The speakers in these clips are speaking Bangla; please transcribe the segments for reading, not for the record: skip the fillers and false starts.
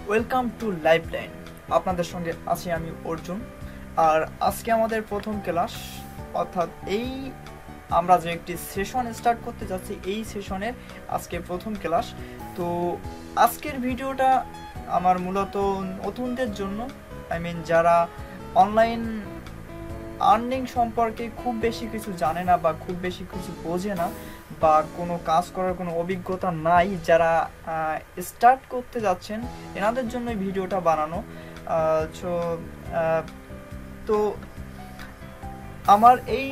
Welcome to lifeline. আপনাদের সঙ্গে আছি আমি অর্জুন। আর আজকে আমাদের প্রথম ক্লাস, অর্থাৎ আমরা যে একটি সেশন স্টার্ট করতে যাচ্ছি, এই সেশনের আজকে প্রথম ক্লাস। তো আজকের ভিডিওটা আমার মূলত নতুনদের জন্য, যারা অনলাইন আর্নিং সম্পর্কে খুব বেশি কিছু জানে না বা খুব বেশি কিছু বোঝে না, বা কোনো কাজ করার কোনো অভিজ্ঞতা নাই, যারা স্টার্ট করতে যাচ্ছেন, এনাদের জন্য ভিডিওটা বানানো। তো আমার এই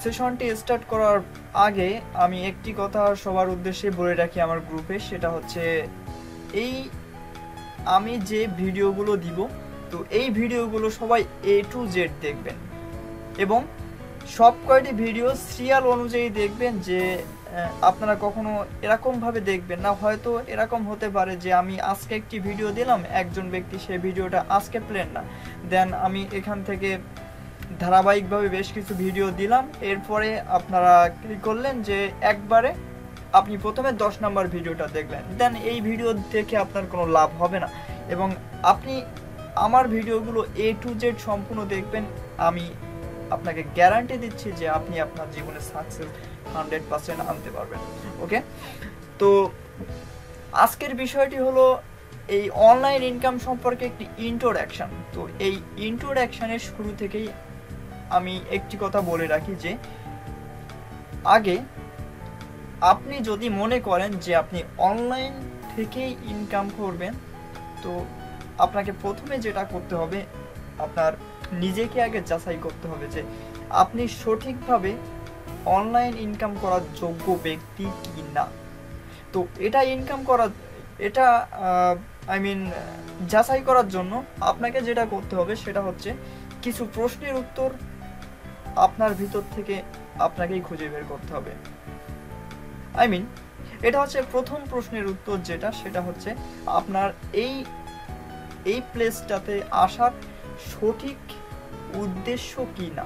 সেশনটি স্টার্ট করার আগে আমি একটি কথা সবার উদ্দেশ্যে বলে রাখি আমার গ্রুপে, সেটা হচ্ছে আমি যে ভিডিওগুলো দিব, তো এই ভিডিওগুলো সবাই A to Z দেখবেন এবং সব কয়টি ভিডিও সিরিয়াল অনুযায়ী দেখবেন, যে আপনারা কখনো এরকমভাবে দেখবেন না। হয়তো এরকম হতে পারে যে আমি আজকে একটি ভিডিও দিলাম, একজন ব্যক্তি সেই ভিডিওটা আজকে প্লেন না, দেন আমি এখান থেকে ধারাবাহিকভাবে বেশ কিছু ভিডিও দিলাম, এরপরে আপনারা ক্লিক করলেন যে একবারে আপনি প্রথমে 10 নম্বর ভিডিওটা দেখলেন, দেন এই ভিডিও দেখে আপনার কোনো লাভ হবে না। এবং আপনি আমার ভিডিওগুলো A to Z সম্পূর্ণ দেখবেন, আমি আপনাকে গ্যারান্টি দিচ্ছি যে আপনি আপনার জীবনে সাকসেস 100% আনতে পারবেন। ওকে, তো আজকের বিষয়টি হলো এই অনলাইন ইনকাম সম্পর্কে একটি ইন্ট্রোডাকশন। তো এই ইন্ট্রোডাকশনের শুরু থেকেই আমি একটি কথা বলে রাখি, যে আগে আপনি যদি মনে করেন যে আপনি অনলাইন থেকেই ইনকাম করবেন, তো আপনাকে প্রথমে যেটা করতে হবে, আপনার নিজেকে আগে যাচাই করতে হবে যে আপনি সঠিকভাবে অনলাইন ইনকাম করার যোগ্য ব্যক্তি কি না। তো এটা যাচাই করার জন্য আপনাকে যেটা করতে হবে সেটা হচ্ছে কিছু প্রশ্নের উত্তর আপনার ভিতর থেকে আপনাকেই খুঁজে বের করতে হবে। এটা হচ্ছে প্রথম প্রশ্নের উত্তর, সেটা হচ্ছে আপনার এই প্লেসটাতে আসার সঠিক উদ্দেশ্য কি না।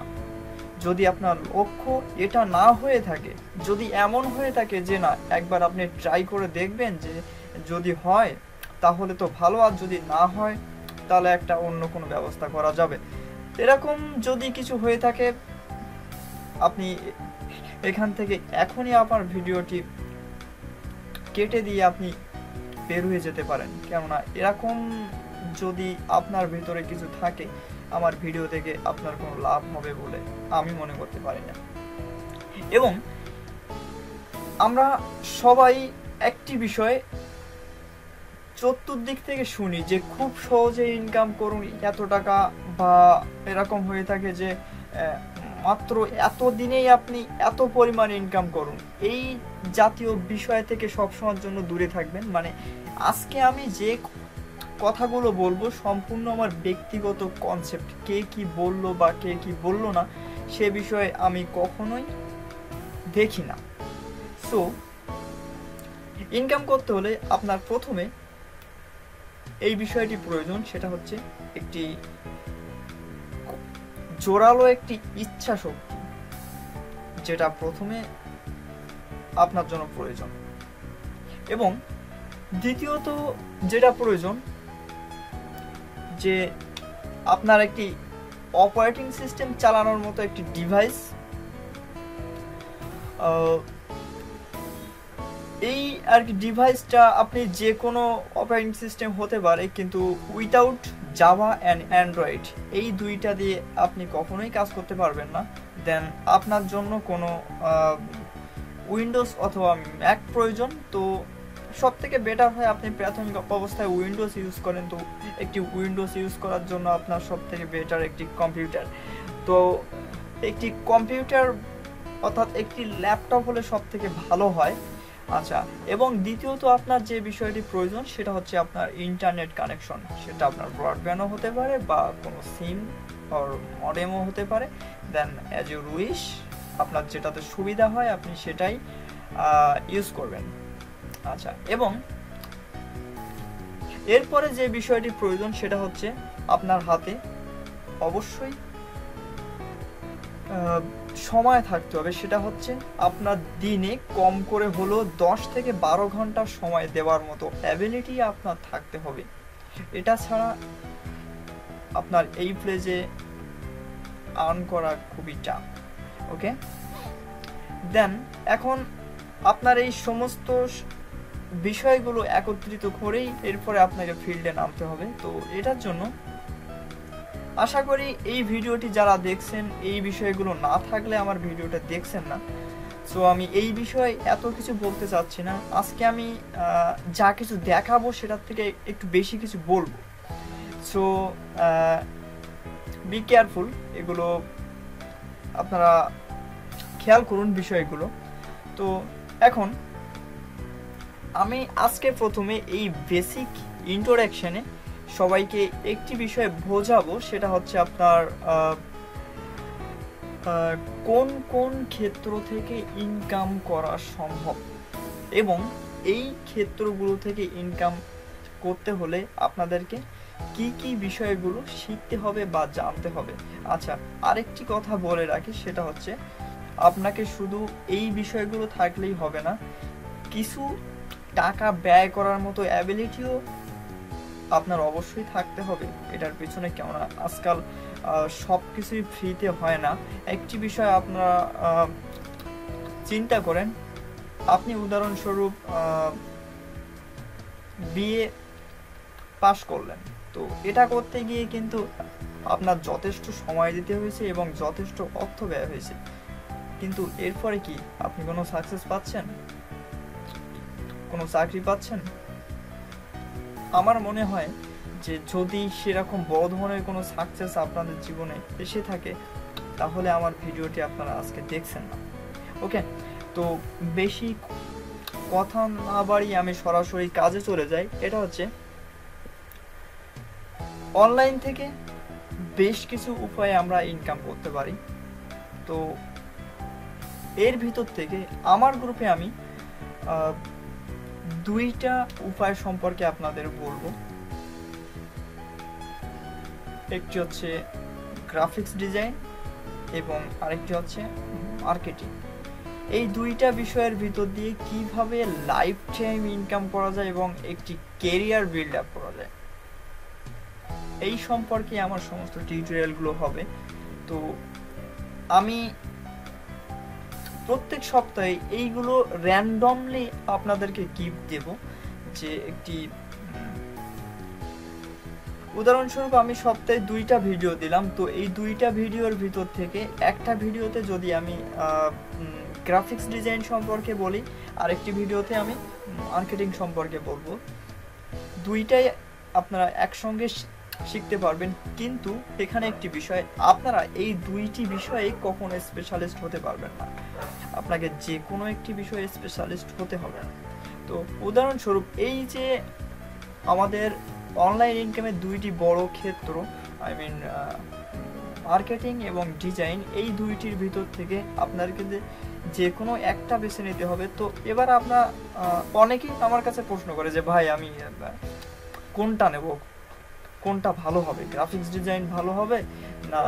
যদি আপনার লক্ষ্য এটা না হয়ে থাকে, যদি এমন হয়ে থাকে যে না, একবার আপনি ট্রাই করে দেখবেন, যে যদি হয় তাহলে তো ভালো, আর যদি না হয় তাহলে একটা অন্য কোনো ব্যবস্থা করা যাবে, এরকম যদি কিছু হয়ে থাকে, আপনি এখান থেকে এখনই আপনার ভিডিওটি কেটে দিয়ে আপনি বের হয়ে যেতে পারেন। কেননা এরকম যদি আপনার ভিতরে কিছু থাকে, আমার ভিডিও থেকে আপনার কোনো লাভ হবে বলে আমি মনে করতে পারি না। এবং আমরা সবাই একটি বিষয় চতুর্দিক থেকে শুনি যে খুব সহজে ইনকাম করুন এত টাকা, বা এরকম হয়ে থাকে যে মাত্র এত দিনেই আপনি এত পরিমাণ ইনকাম করুন। এই জাতীয় বিষয় থেকে সবসময়ের জন্য দূরে থাকবেন। আজকে আমি যে কথাগুলো বলবো সম্পূর্ণ আমার ব্যক্তিগত কনসেপ্ট, কে কি বললো বা কে কি বললো না সে বিষয়ে আমি কখনোই দেখি না। সো ইনকাম করতে হলে আপনার প্রথমে এই বিষয়টি প্রয়োজন, সেটা হচ্ছে একটি জোরালো একটি ইচ্ছা শক্তি, যেটা প্রথমে আপনার জন্য প্রয়োজন। এবং দ্বিতীয়ত যেটা প্রয়োজন, যে আপনার একটি অপারেটিং সিস্টেম চালানোর মতো একটি ডিভাইস। এই আর কি ডিভাইসটা আপনি যে কোনো অপারেটিং সিস্টেম হতে পারে, কিন্তু উইথাউট জাভা অ্যান্ড অ্যান্ড্রয়েড, এই দুইটা দিয়ে আপনি কখনোই কাজ করতে পারবেন না। দেন আপনার জন্য কোনো উইন্ডোজ অথবা ম্যাক প্রয়োজন। তো সব থেকে বেটার হয় আপনি প্রাথমিক অবস্থায় উইন্ডোজ ইউজ করেন। তো একটি উইন্ডোজ ইউজ করার জন্য আপনার সব থেকে বেটার একটি কম্পিউটার। তো একটি কম্পিউটার অর্থাৎ একটি ল্যাপটপ হলে সব থেকে ভালো হয়। আচ্ছা, এবং দ্বিতীয়ত আপনার যে বিষয়টি প্রয়োজন সেটা হচ্ছে আপনার ইন্টারনেট কানেকশন। সেটা আপনার ব্রডব্যান্ডও হতে পারে বা কোনো সিম অর মডেমও হতে পারে। দেন অ্যাজ ইউর উইশ, আপনার যেটাতে সুবিধা হয় আপনি সেটাই ইউজ করবেন। আচ্ছা, এবং এরপরে যে বিষয়টি প্রয়োজন সেটা হচ্ছে আপনার হাতে অবশ্যই সময় থাকতে হবে, সেটা হচ্ছে আপনার দিনে কম করে হলেও 10 থেকে 12 ঘন্টা সময় দেওয়ার মতো অ্যাবিলিটি আপনার থাকতে হবে। এটা ছাড়া আপনার এই প্লেজে আর্ন করা খুবই টাফ। ওকে, দেন এখন আপনার এই সমস্ত বিষয়গুলো একত্রিত করেই এরপরে আপনাকে ফিল্ডে নামতে হবে। তো এটার জন্য আশা করি এই ভিডিওটি যারা দেখছেন, এই বিষয়গুলো না থাকলে আমার ভিডিওটা দেখছেন না। সো আমি এই বিষয়ে এত কিছু বলতে চাচ্ছি না। আজকে আমি যা কিছু দেখাবো সেটার থেকে একটু বেশি কিছু বলবো। সো বি কেয়ারফুল, এগুলো আপনারা খেয়াল করুন বিষয়গুলো। তো এখন আমি আজকে প্রথমে এই বেসিক ইন্ট্রোডাকশনে সবাইকে একটি বিষয় বোঝাবো, সেটা হচ্ছে আপনার কোন কোন ক্ষেত্র থেকে ইনকাম করা সম্ভব এবং এই ক্ষেত্রগুলো থেকে ইনকাম করতে হলে আপনাদেরকে কি কি বিষয়গুলো শিখতে হবে বা জানতে হবে। আচ্ছা, আরেকটি কথা বলে রাখি, সেটা হচ্ছে আপনাকে শুধু এই বিষয়গুলো থাকলেই হবে না, কিছু টাকা ব্যয় করার মতো অ্যাবিলিটিও আপনার অবশ্যই থাকতে হবে এটার পিছনে। কেননা আজকাল সব কিছুই ফ্রিতে হয় না। একটি বিষয় আপনারা চিন্তা করেন, আপনি উদাহরণস্বরূপ বিএ পাশ করলেন, তো এটা করতে গিয়ে কিন্তু আপনার যথেষ্ট সময় দিতে হয়েছে এবং যথেষ্ট অর্থ ব্যয় হয়েছে, কিন্তু এরপরে কি আপনি কোনো সাকসেস পাচ্ছেন, কোনো চাকরি পাচ্ছেন? আমার মনে হয় যে যদি সেরকম বড় ধরনের কোনো সাকসেস আপনাদের জীবনে এসে থাকে তাহলে আমার ভিডিওটি আপনারা আজকে দেখছেন না। ওকে, তো বেশি কথা না বাড়িয়ে আমি সরাসরি কাজে চলে যাই। এটা হচ্ছে অনলাইন থেকে বেশ কিছু উপায়ে আমরা ইনকাম করতে পারি। তো এর ভিতর থেকে আমার গ্রুপে আমি দুইটা উপায় সম্পর্কে আপনাদের বলবো। একটি হচ্ছে গ্রাফিক্স ডিজাইন এবং আরেকটি হচ্ছে মার্কেটিং। এই দুইটা বিষয়ের ভিতর দিয়ে কিভাবে লাইফ টাইম ইনকাম করা যায় এবং একটি ক্যারিয়ার বিল্ড আপ করা যায়, এই সম্পর্কে আমার সমস্ত টিউটোরিয়ালগুলো হবে। তো আমি প্রত্যেক সপ্তাহে এইগুলো র্যান্ডমলি আপনাদেরকে গিফট দেব। যে একটি উদাহরণস্বরূপ আমি সপ্তাহে 2টা ভিডিও দিলাম, তো এই 2টা ভিডিওর ভিতর থেকে একটা ভিডিওতে যদি আমি গ্রাফিক্স ডিজাইন সম্পর্কে বলি, আরেকটি ভিডিওতে আমি মার্কেটিং সম্পর্কে বলবো, দুইটাই আপনারা একসঙ্গে শিখতে পারবেন। কিন্তু এখানে একটি বিষয়, আপনারা এই দুইটি বিষয়ে কখনো স্পেশালিস্ট হতে পারবেন না, আপনাকে যে কোনো একটি বিষয়ে স্পেশালিস্ট হতে হবে। তো উদাহরণস্বরূপ এই যে আমাদের অনলাইন ইনকামের দুইটি বড় ক্ষেত্র, আই মিন মার্কেটিং এবং ডিজাইন, এই দুইটির ভিতর থেকে আপনাদেরকে যে কোনো একটা বেছে নিতে হবে। তো এবার আপনার অনেকেই আমার কাছে প্রশ্ন করে যে ভাই আমি কোনটা নেব, কোনটা ভালো হবে, গ্রাফিক্স ডিজাইন ভালো হবে না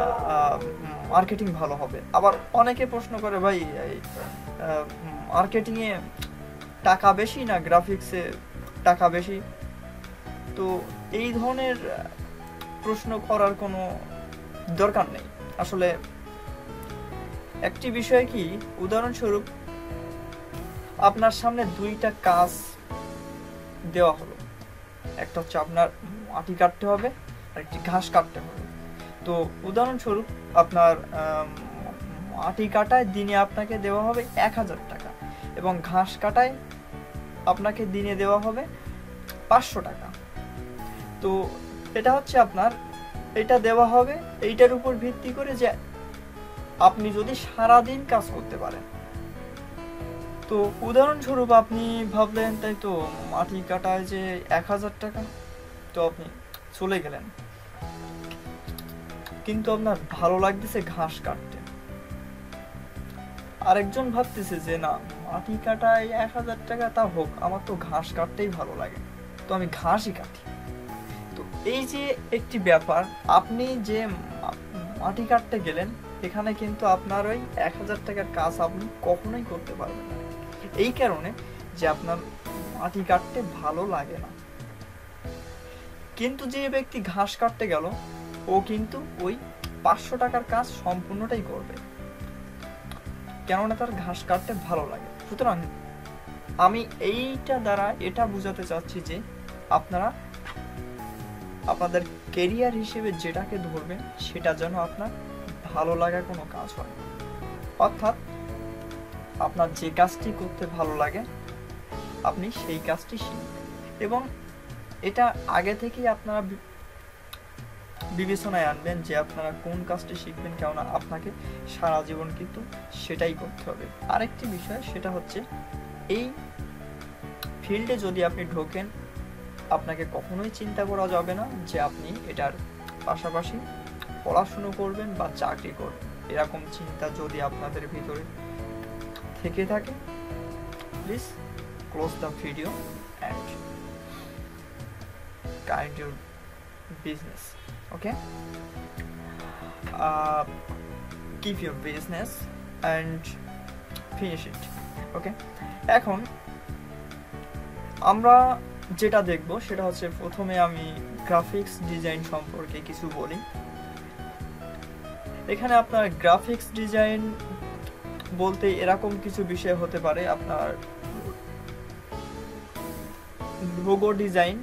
মার্কেটিং ভালো হবে। আবার অনেকে প্রশ্ন করে ভাই মার্কেটিংয়ে টাকা বেশি না গ্রাফিক্সে টাকা বেশি। তো এই ধরনের প্রশ্ন করার কোনো দরকার নেই। আসলে একটি বিষয় কি, উদাহরণস্বরূপ আপনার সামনে দুইটা কাজ দেওয়া হলো, একটা হচ্ছে আপনার মাটি কাটতে হবে আর একটি ঘাস কাটতে হবে। তো উদাহরণস্বরূপ আপনার মাটি কাটায় দিনে আপনাকে দেওয়া হবে 1000 টাকা এবং ঘাস কাটায় আপনাকে দিনে দেওয়া হবে 500 টাকা। তো এটা হচ্ছে আপনার, এটা দেওয়া হবে এইটার উপর ভিত্তি করে যে আপনি যদি সারাদিন কাজ করতে পারেন। তো উদাহরণস্বরূপ আপনি ভাবলেন তাই তো মাটি কাটায় যে 1000 টাকা, তো আপনি চলে গেলেন, কিন্তু আপনার ভালো লাগতেছে ঘাস কাটতে। আরেকজন ভাবতেছে যে না, মাটি কাটায় 1000 টাকা তা হোক, আমার তো ঘাস কাটতেই ভালো লাগে, তো আমি ঘাসই কাটি। তো এই যে একটি ব্যাপার, আপনি যে মাটি কাটতে গেলেন এখানে কিন্তু আপনার ওই 1000 টাকার কাজ আপনি কখনোই করতে পারবেন না, এই কারণে যে আপনার মাটি কাটতে ভালো লাগে না। কিন্তু যে ব্যক্তি ঘাস কাটতে গেল ও কিন্তু ওই 500 টাকার কাজ সম্পূর্ণটাই করবে, কেননা তার ঘাস কাটতে ভালো লাগে। সুতরাং আমি এইটা দ্বারা এটা বোঝাতে চাচ্ছি যে আপনারা আপনাদের কেরিয়ার হিসেবে যেটাকে ধরবেন সেটা যেন আপনার ভালো লাগা কোনো কাজ হয়। অর্থাৎ আপনার যে কাজটি করতে ভালো লাগে আপনি সেই কাজটি শিখবেন, এবং এটা আগে থেকেই আপনারা বিবেচনায় আনবেন যে আপনারা কোন কাজটি শিখবেন, কেননা আপনাকে সারা জীবন কিন্তু সেটাই করতে হবে। আরেকটি বিষয় সেটা হচ্ছে এই ফিল্ডে যদি আপনি ঢোকেন আপনাকে কখনোই চিন্তা করা যাবে না যে আপনি এটার পাশাপাশি পড়াশুনো করবেন বা চাকরি করবেন। এরকম চিন্তা যদি আপনাদের ভিতরে থেকে থাকে, please close the video and kind your business. Okay, keep your business and finish it. ওকে, এখন আমরা যেটা দেখব সেটা হচ্ছে প্রথমে আমি গ্রাফিক্স ডিজাইন সম্পর্কে কিছু বলি। এখানে আপনার গ্রাফিক্স ডিজাইন বলতে এরকম কিছু বিষয় হতে পারে, আপনার লোগো ডিজাইন,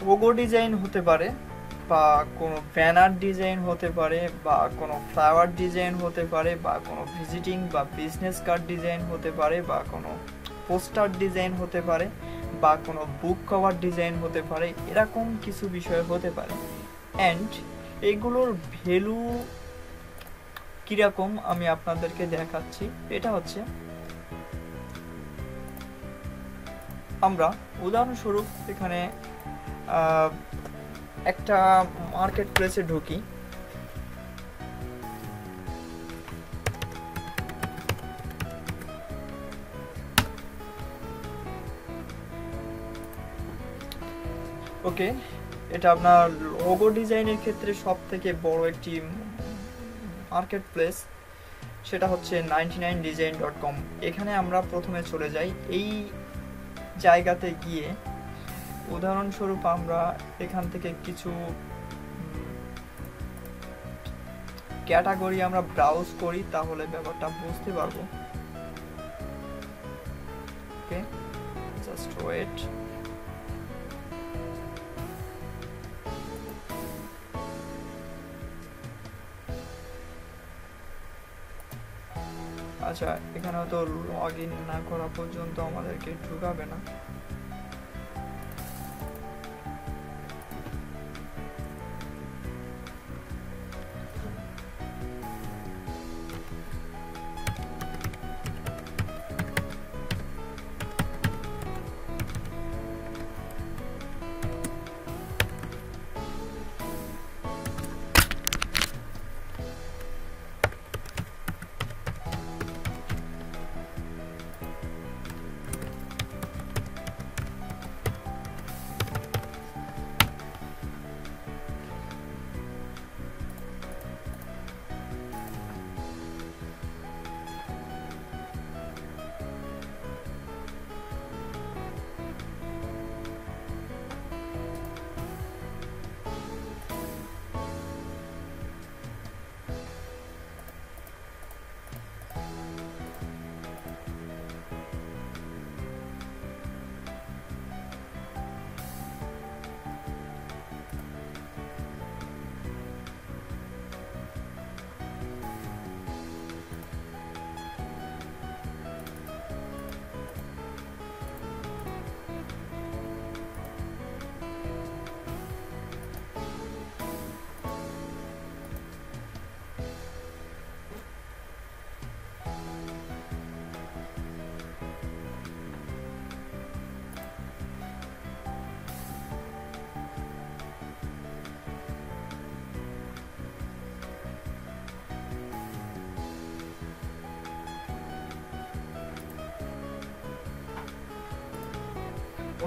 লোগো ডিজাইন হতে পারে, বা কোনো ব্যানার ডিজাইন হতে পারে, বা কোনো ফ্লাওয়ার ডিজাইন হতে পারে, বা কোনো ভিজিটিং বা বিজনেস কার্ড ডিজাইন হতে পারে, বা কোনো পোস্টার ডিজাইন হতে পারে, বা কোনো বুক কভার ডিজাইন হতে পারে, এরকম কিছু বিষয় হতে পারে। অ্যান্ড এগুলোর ভ্যালু কীরকম আমি আপনাদেরকে দেখাচ্ছি। এটা হচ্ছে আমরা উদাহরণস্বরূপ এখানে একটা মার্কেট প্লেসে ঢুকি, ওকে, এটা আপনার লোগো ডিজাইনের ক্ষেত্রে সব থেকে বড় একটি মার্কেট প্লেস, সেটা হচ্ছে 99design.com। এখানে আমরা প্রথমে চলে যাই। এই জায়গাতে গিয়ে উদাহরণস্বরূপ আমরা এখান থেকে কিছু ক্যাটাগরি আমরা ব্রাউজ করি, তাহলে ব্যাপারটা বুঝতে পারবো। ওকে, জাস্ট ওয়েট। আচ্ছা, এখানে তো লগ ইন না করা পর্যন্ত আমাদেরকে ঢুকাবে না।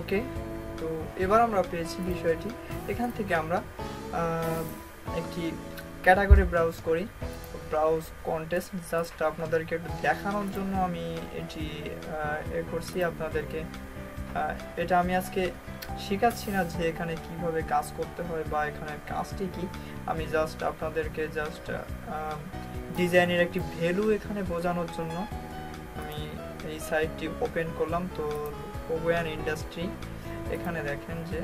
ওকে, তো এবার আমরা পেয়েছি বিষয়টি। এখান থেকে আমরা একটি ক্যাটাগরি ব্রাউজ করি, ব্রাউজ কন্টেস্ট। জাস্ট আপনাদেরকে একটু দেখানোর জন্য আমি এটি করছি আপনাদেরকে। এটা আমি আজকে শেখাচ্ছি না যে এখানে কিভাবে কাজ করতে হয় বা এখানে কাজটি কি, আমি জাস্ট আপনাদেরকে জাস্ট ডিজাইনের একটি ভ্যালু এখানে বোঝানোর জন্য আমি এই সাইটটি ওপেন করলাম। তো ওয়ান ইন্ডাস্ট্রি, এখানে দেখেন যে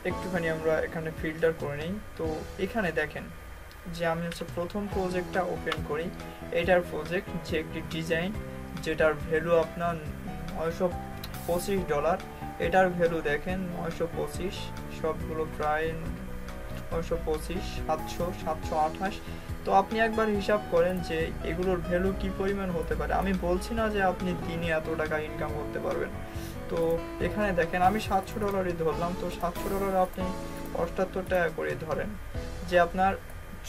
একটুখানি আমরা এখানে ফিল্টার করে নিই। তো এখানে দেখেন যে আমি হচ্ছে প্রথম প্রজেক্টটা ওপেন করি, এটার প্রজেক্ট যে একটি ডিজাইন যেটার ভ্যালু আপনার $925, এটার ভ্যালু দেখেন 925, সবগুলো প্রায় 925, 700, 728। তো আপনি একবার হিসাব করেন যে এগুলোর ভ্যালু কি পরিমাণ হতে পারে। আমি বলছি না যে আপনি দিনে এত টাকা ইনকাম করতে পারবেন। তো এখানে দেখেন আমি $700 ধরলাম। তো $700 আপনি 78 টাকা করে ধরেন, যে আপনার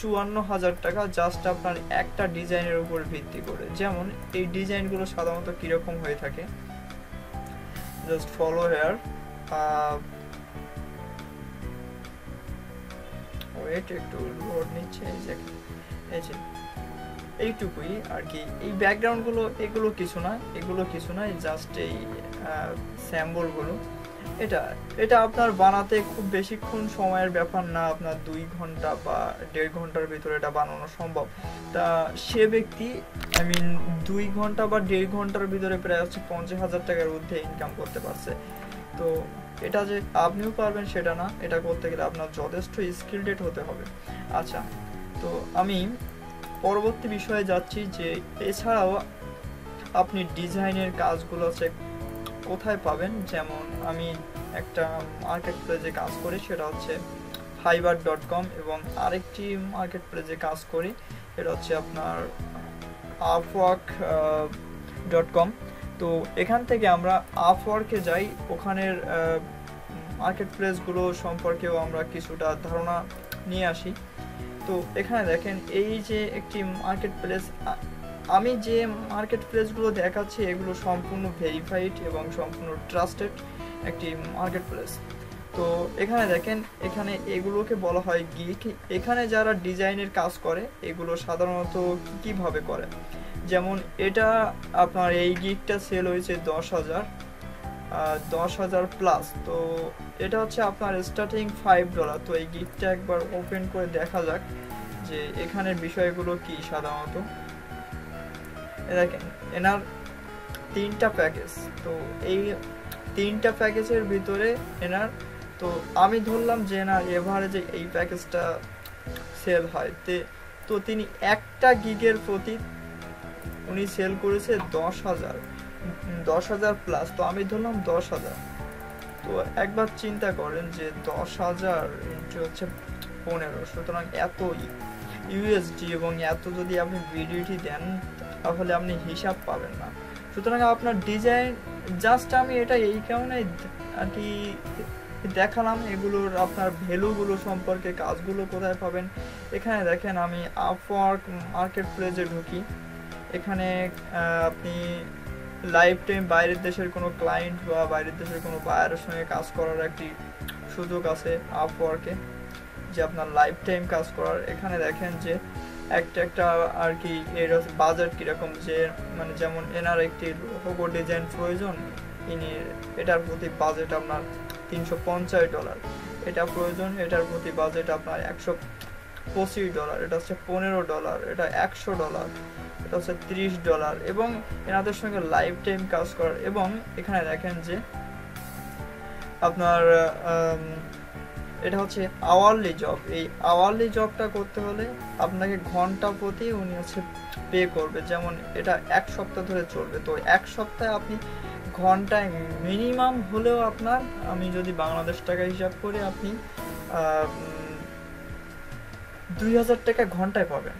54,000 টাকা জাস্ট আপনার একটা ডিজাইনের উপর ভিত্তি করে। যেমন এই ডিজাইনগুলো সাধারণত কিরকম হয়ে থাকে, জাস্ট ফলো হেয়ার, ওয়েট একটু লোড নিচ্ছে, এই যে এইটুকুই আর কি। এই ব্যাকগ্রাউন্ডগুলো এগুলো কিছু না, জাস্ট এই স্যাম্বলগুলো। এটা আপনার বানাতে খুব বেশিক্ষণ সময়ের ব্যাপার না, আপনার 2 ঘন্টা বা 1.5 ঘন্টার ভিতরে এটা বানানো সম্ভব। তা সে ব্যক্তি 2 ঘন্টা বা 1.5 ঘন্টার ভিতরে প্রায় হচ্ছে 50,000 টাকার ঊর্ধ্বে ইনকাম করতে পারছে। তো এটা যে আপনিও পারবেন সেটা না, এটা করতে গেলে আপনার যথেষ্ট স্কিলড হতে হবে। আচ্ছা, তো আমি পরবর্তী বিষয়ে যাচ্ছি যে এছাড়াও আপনি ডিজাইনের কাজগুলো হচ্ছে কোথায় পাবেন। যেমন আমি একটা মার্কেট প্লেসে কাজ করি, সেটা হচ্ছে fiverr.com, এবং আরেকটি মার্কেট প্লেসে কাজ করি, এটা হচ্ছে আপনার upwork.com। তো এখান থেকে আমরা আপওয়ার্কে যাই, ওখানের মার্কেট প্লেসগুলো সম্পর্কেও আমরা কিছুটা ধারণা নিয়ে আসি। তো এখানে দেখেন এই যে একটি মার্কেট প্লেস, আমি যে মার্কেট প্লেসগুলো দেখাচ্ছি এগুলো সম্পূর্ণ ভেরিফাইড এবং সম্পূর্ণ ট্রাস্টেড একটি মার্কেট প্লেস। তো এখানে দেখেন, এখানে এগুলোকে বলা হয় গিগ। এখানে যারা ডিজাইনের কাজ করে এগুলো সাধারণত কিভাবে করে, যেমন এটা আপনার এই গিগটা সেল হয়েছে 10,000 প্লাস। তো এটা হচ্ছে আপনার স্টার্টিং $5। তো এই গিগটা একবার ওপেন করে দেখা যাক যে এখানের বিষয়গুলো কি। সাধারণত দেখেন এনার 3টা প্যাকেজ, তো এই 3টা প্যাকেজের ভিতরে এনার, তো আমি ধরলাম যে এনার এভারেজে এই প্যাকেজটা সেল হয়। তো তিনি একটা গিগের প্রতি উনি সেল করেছে 10,000 প্লাস। তো আমি ধরলাম 10,000। তো একবার চিন্তা করেন যে 10,000 ইন্টু হচ্ছে 15, সুতরাং এত ইউএসডি এবং এত যদি আপনি ভিডিওটি দেন তাহলে আপনি হিসাব পাবেন না। সুতরাং আপনার ডিজাইন জাস্ট আমি এটা এই কারণে আর কি দেখালাম, এগুলোর আপনার ভ্যালুগুলো সম্পর্কে, কাজগুলো কোথায় পাবেন। এখানে দেখেন আমি আপওয়ার্ক মার্কেট প্লেসে ঢুকি, এখানে আপনি লাইফ টাইম বাইরের দেশের কোনো ক্লায়েন্ট বা বাইরের দেশের কোনো বায়ারের সঙ্গে কাজ করার একটি সুযোগ আছে আপওয়ার্কে, যে আপনার লাইফ টাইম কাজ করার। এখানে দেখেন যে একটা আর কি এর বাজেট কীরকম, যে মানে যেমন এনার একটি লোগো ডিজাইন প্রয়োজন, ইনি এটার প্রতি বাজেট আপনার $350, এটা প্রয়োজন, এটার প্রতি বাজেট আপনার $125, এটা হচ্ছে $15, এটা $100, এটা হচ্ছে $30, এবং এনাদের সঙ্গে লাইফ টাইম কাজ করার। এবং এখানে দেখেন যে আপনার এটা হচ্ছে আওয়ারলি জব। এই আওয়ারলি জবটা করতে হলে আপনাকে ঘন্টা প্রতি উনি হচ্ছে পে করবে। যেমন এটা 1 সপ্তাহ ধরে চলবে, তো 1 সপ্তাহে আপনি ঘন্টায় মিনিমাম হলেও আপনার, আমি যদি বাংলাদেশ টাকা হিসাব করি, আপনি 2,000 টাকা ঘন্টায় পাবেন,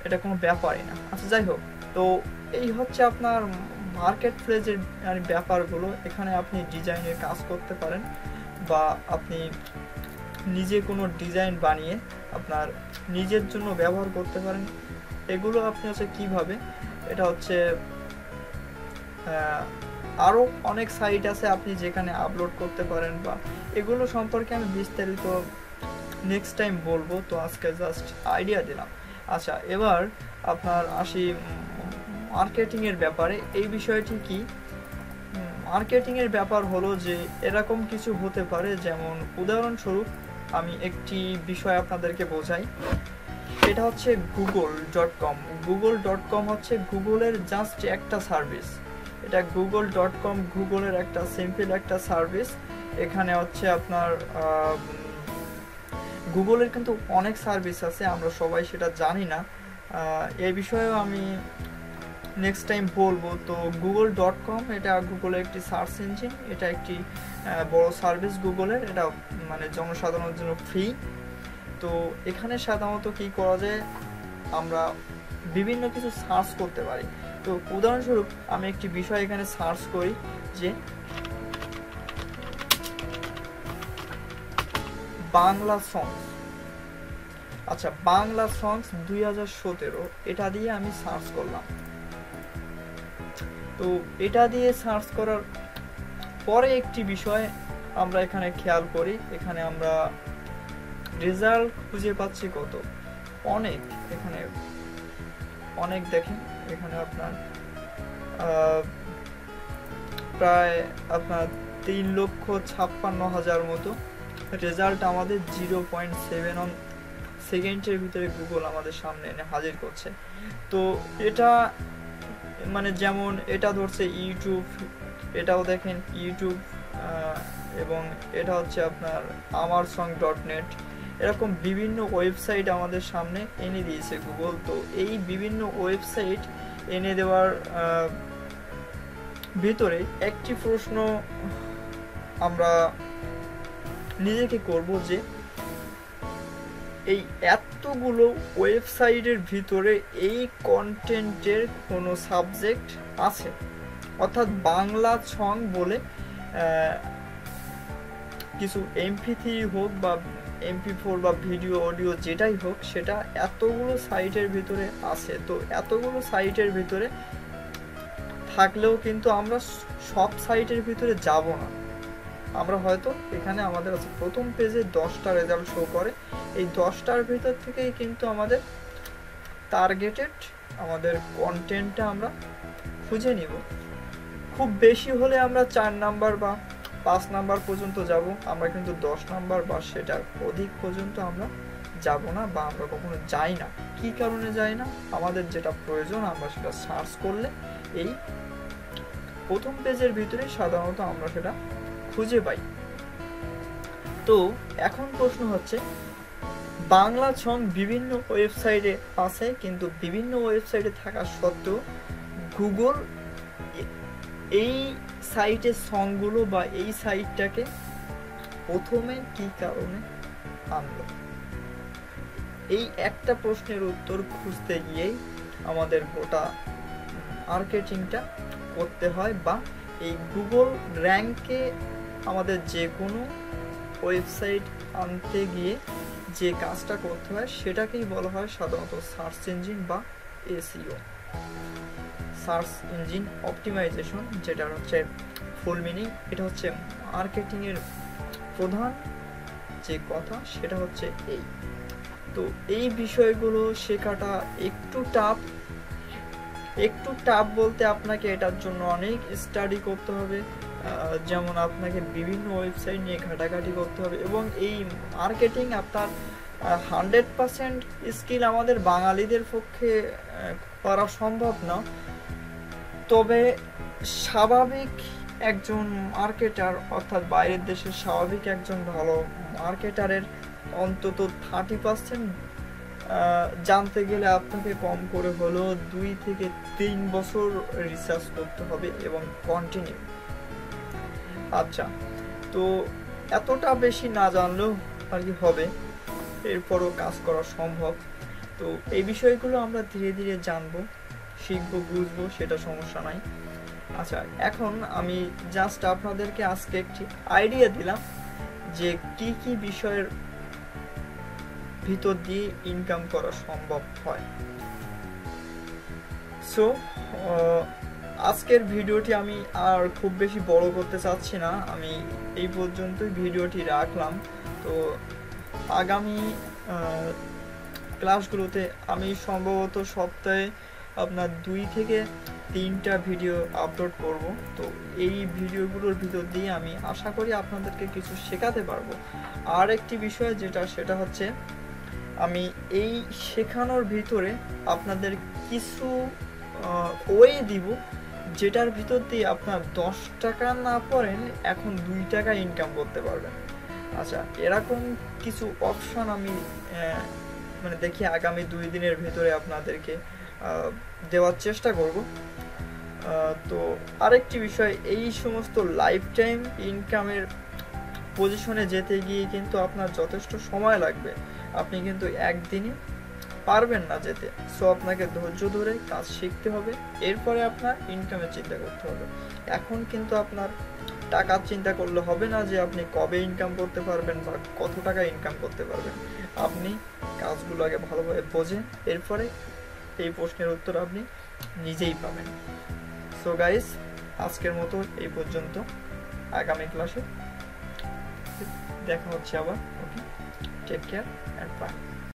এটা কোনো ব্যাপারই না। আচ্ছা যাই হোক, তো এই হচ্ছে আপনার মার্কেট প্লেসের ব্যাপারগুলো। এখানে আপনি ডিজাইনের কাজ করতে পারেন বা আপনি নিজে কোনো ডিজাইন বানিয়ে আপনার নিজের জন্য ব্যবহার করতে পারেন। এগুলো আপনি হচ্ছে কিভাবে, এটা হচ্ছে আরও অনেক সাইট আছে আপনি যেখানে আপলোড করতে পারেন, বা এগুলো সম্পর্কে আমি বিস্তারিত নেক্সট টাইম বলবো। তো আজকে জাস্ট আইডিয়া দিলাম। আচ্ছা, এবার আপনার আসি মার্কেটিংয়ের ব্যাপারে। এই বিষয়টি কি, মার্কেটিংয়ের ব্যাপার হলো যে এরকম কিছু হতে পারে, যেমন উদাহরণস্বরূপ আমি একটি বিষয় আপনাদেরকে বোঝাই। এটা হচ্ছে google.com। google.com হচ্ছে গুগলের জাস্ট একটা সার্ভিস। এটা google.com গুগলের একটা সিম্পল একটা সার্ভিস। এখানে হচ্ছে আপনার গুগলের কিন্তু অনেক সার্ভিস আছে, আমরা সবাই সেটা জানি না। এই বিষয়েও আমি নেক্সট টাইম বলবো। তো google.com এটা গুগলের একটি সার্চ ইঞ্জিন, এটা একটি বড় সার্ভিস গুগলের, এটা মানে জনসাধারণের জন্য ফ্রি। তো এখানে সাধারণত কি করা যায়, আমরা বিভিন্ন কিছু সার্চ করতে পারি। তো উদাহরণস্বরূপ আমি একটি বিষয় এখানে সার্চ করি যে বাংলা সংস। আচ্ছা, বাংলা সংস 2017, এটা দিয়ে আমি সার্চ করলাম। তো এটা দিয়ে সার্চ করার পরে একটি বিষয় আমরা এখানে খেয়াল করি, এখানে আমরা রেজাল্ট খুঁজে পাচ্ছি কত, অনেক। এখানে অনেক দেখেন, এখানে আপনার প্রায় আপনার 3,56,000 মতো রেজাল্ট আমাদের 0.7 সেকেন্ডের ভিতরে গুগল আমাদের সামনে এনে হাজির করছে। তো এটা মানে যেমন এটা ধরছে ইউটিউব, এটাও দেখেন ইউটিউব, এবং এটা হচ্ছে আপনার amarsong.net, এরকম বিভিন্ন ওয়েবসাইট আমাদের সামনে এনে দিয়েছে গুগল। তো এই বিভিন্ন ওয়েবসাইট এনে দেওয়ার ভিতরে একটি প্রশ্ন আমরা নিজেকে করব যে এই এতগুলো ওয়েবসাইটের ভিতরে এই কন্টেন্টের কোনো সাবজেক্ট আছে, অর্থাৎ বাংলা সং বলে কিছু MP3 হোক বা MP4 বা ভিডিও অডিও যেটাই হোক, সেটা এতগুলো সাইটের ভিতরে আছে। তো এতগুলো সাইটের ভিতরে থাকলেও কিন্তু আমরা সব সাইটের ভিতরে যাব না। আমরা হয়তো এখানে আমাদের আছে প্রথম পেজে 10টা রেজাল্ট শো করে, এই 10টার ভিতর থেকেই কিন্তু আমাদের টার্গেটেড আমাদের কন্টেন্টটা আমরা খুঁজে নিব। খুব বেশি হলে আমরা 4 নাম্বার বা 5 নাম্বার পর্যন্ত যাব, আমরা কিন্তু 10 নাম্বার বা সেটার অধিক পর্যন্ত আমরা যাব না, বা আমরা কখনো যাই না। কি কারণে যাই না, আমাদের যেটা প্রয়োজন আমরা সেটা সার্চ করলে এই প্রথম পেজের ভিতরে সাধারণত আমরা সেটা খুঁজে পাই। তো এখন প্রশ্ন হচ্ছে, বাংলা সং বিভিন্ন ওয়েবসাইটে আছে, কিন্তু বিভিন্ন ওয়েবসাইটে থাকা সত্ত্বেও গুগল এই সাইটের সংগুলো বা এই সাইটটাকে প্রথমে কি কারণে আনলো? এই একটা প্রশ্নের উত্তর খুঁজতে গিয়েই আমাদের গোটা মার্কেটিংটা করতে হয়, বা এই গুগল র্যাঙ্কে আমাদের যে কোনো ওয়েবসাইট আনতে গিয়ে যে কাজটা করতে হয় সেটাকেই বলা হয় সাধারণত সার্চ ইঞ্জিন বা SEO, সার্চ ইঞ্জিন অপটিমাইজেশন, যেটা হচ্ছে ফুল মিনিং। এটা হচ্ছে মার্কেটিংয়ের প্রধান যে কথা, সেটা হচ্ছে এই। তো এই বিষয়গুলো শেখাটা একটু টাফ বলতে আপনাকে এটার জন্য অনেক স্টাডি করতে হবে, যেমন আপনাকে বিভিন্ন ওয়েবসাইট নিয়ে ঘাটাঘাটি করতে হবে, এবং এই মার্কেটিং আপনার 100% স্কিল আমাদের বাঙালিদের পক্ষে করা সম্ভব না। তবে স্বাভাবিক একজন মার্কেটার, অর্থাৎ বাইরের দেশের স্বাভাবিক একজন ভালো মার্কেটারের অন্তত 30% জানতে গেলে আপনাকে কম করে হলেও 2 থেকে 3 বছর রিসার্চ করতে হবে এবং কন্টিনিউ। আচ্ছা, তো এতটা বেশি না জানলেও আর কি হবে, এরপরও কাজ করা সম্ভব। তো এই বিষয়গুলো আমরা ধীরে ধীরে জানবো, শিখবো, বুঝবো, সেটা সমস্যা নাই। আচ্ছা, এখন আমি জাস্ট আপনাদেরকে আজকে একটি আইডিয়া দিলাম যে কি কি বিষয়ের ভিতর দিয়ে ইনকাম করা সম্ভব হয়। সো আজকের ভিডিওটি আমি আর খুব বেশি বড় করতে চাচ্ছি না, আমি এই পর্যন্তই ভিডিওটি রাখলাম। তো আগামী ক্লাসগুলোতে আমি সম্ভবত সপ্তাহে আপনার 2 থেকে 3টা ভিডিও আপলোড করব। তো এই ভিডিওগুলোর ভিতর দিয়ে আমি আশা করি আপনাদেরকে কিছু শেখাতে পারবো। আর একটি বিষয় সেটা হচ্ছে আমি এই শেখানোর ভিতরে আপনাদের কিছু ওয়ে দিব, যেটার ভিতর দিয়ে আপনার 10 টাকা না পড়েন এখন 2 টাকা ইনকাম করতে পারবেন। আচ্ছা, এরকম কিছু অপশন আমি মানে দেখি আগামী 2 দিনের ভিতরে আপনাদেরকে দেওয়ার চেষ্টা করব। তো আরেকটি বিষয়, এই সমস্ত লাইফ টাইম ইনকামের পজিশনে যেতে গিয়ে কিন্তু আপনার যথেষ্ট সময় লাগবে, আপনি কিন্তু একদিনে পারবেন না যেতে। সো আপনাকে ধৈর্য ধরে কাজ শিখতে হবে, এরপরে আপনার ইনকামের চিন্তা করতে হবে। এখন কিন্তু আপনার টাকার চিন্তা করলে হবে না যে আপনি কবে ইনকাম করতে পারবেন বা কত টাকা ইনকাম করতে পারবেন। আপনি কাজগুলো আগে ভালোভাবে বোঝেন, এরপরে এই প্রশ্নের উত্তর আপনি নিজেই পাবেন। সো গাইস, আজকের মতো এই পর্যন্ত, আগামী ক্লাসে দেখা হচ্ছে আবার। ওকে, টেক কেয়ার অ্যান্ড বাই।